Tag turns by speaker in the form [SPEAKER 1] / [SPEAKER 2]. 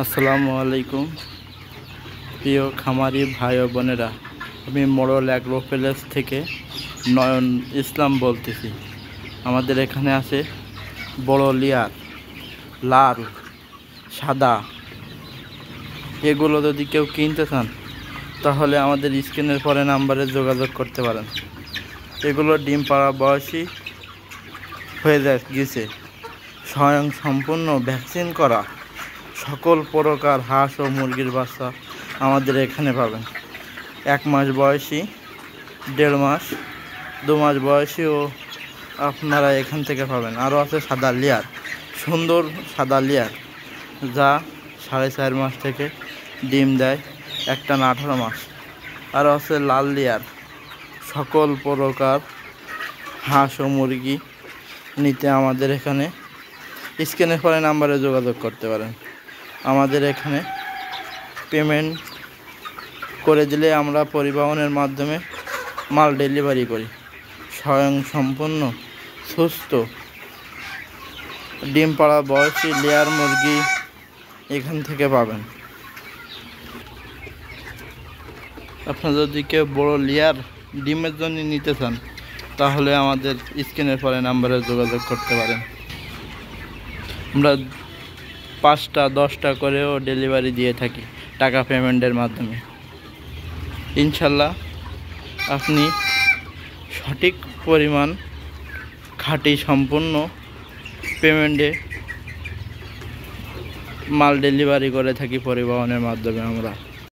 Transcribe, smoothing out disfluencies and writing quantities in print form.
[SPEAKER 1] আসসালামু আলাইকুম প্রিয় খামারি ভাই ও বোনেরা, আমি মোড়ল অ্যাগ্রো প্যালেস থেকে নয়ন ইসলাম বলতেছি। আমাদের এখানে আছে বড় লেয়ার, লাল, সাদা। এগুলো যদি কেউ কিনতে চান তাহলে আমাদের স্ক্রিনের পরে নাম্বারে যোগাযোগ করতে পারেন। এগুলো ডিম পাড়া বয়সী হয়ে গেছে, স্বয়ং সম্পূর্ণ ভ্যাকসিন করা সকল প্রকার হাঁস ও মুরগির বাচ্চা আমাদের এখানে পাবেন। 1 মাস বয়সী, 1.5 মাস, 2 মাস বয়সীও আপনারা এখান থেকে পাবেন। আরও আছে সাদা লেয়ার, সুন্দর সাদা লেয়ার, যা 4.5 মাস থেকে ডিম দেয়, একটানা 18 মাস। আরও আছে লাল লেয়ার। সকল প্রকার হাঁস ও মুরগি নিতে আমাদের এখানে স্ক্রিনের পরে নাম্বারে যোগাযোগ করতে পারেন। আমাদের এখানে পেমেন্ট করে দিলে আমরা পরিবহনের মাধ্যমে মাল ডেলিভারি করি। স্বয়ং সম্পূর্ণ সুস্থ ডিম পাড়া বয়সী লেয়ার মুরগি এখান থেকে পাবেন। আপনারা যদি কেউ বড় লেয়ার ডিমের জন্য নিতে চান তাহলে আমাদের স্ক্রিনের পরে নাম্বারে যোগাযোগ করতে পারেন। আমরা 5টা 10টা করেও ডেলিভারি দিয়ে থাকি টাকা পেমেন্টের মাধ্যমে। ইনশাল্লাহ আপনি সঠিক পরিমাণ খাঁটি সম্পূর্ণ পেমেন্টে মাল ডেলিভারি করে থাকি পরিবহনের মাধ্যমে আমরা।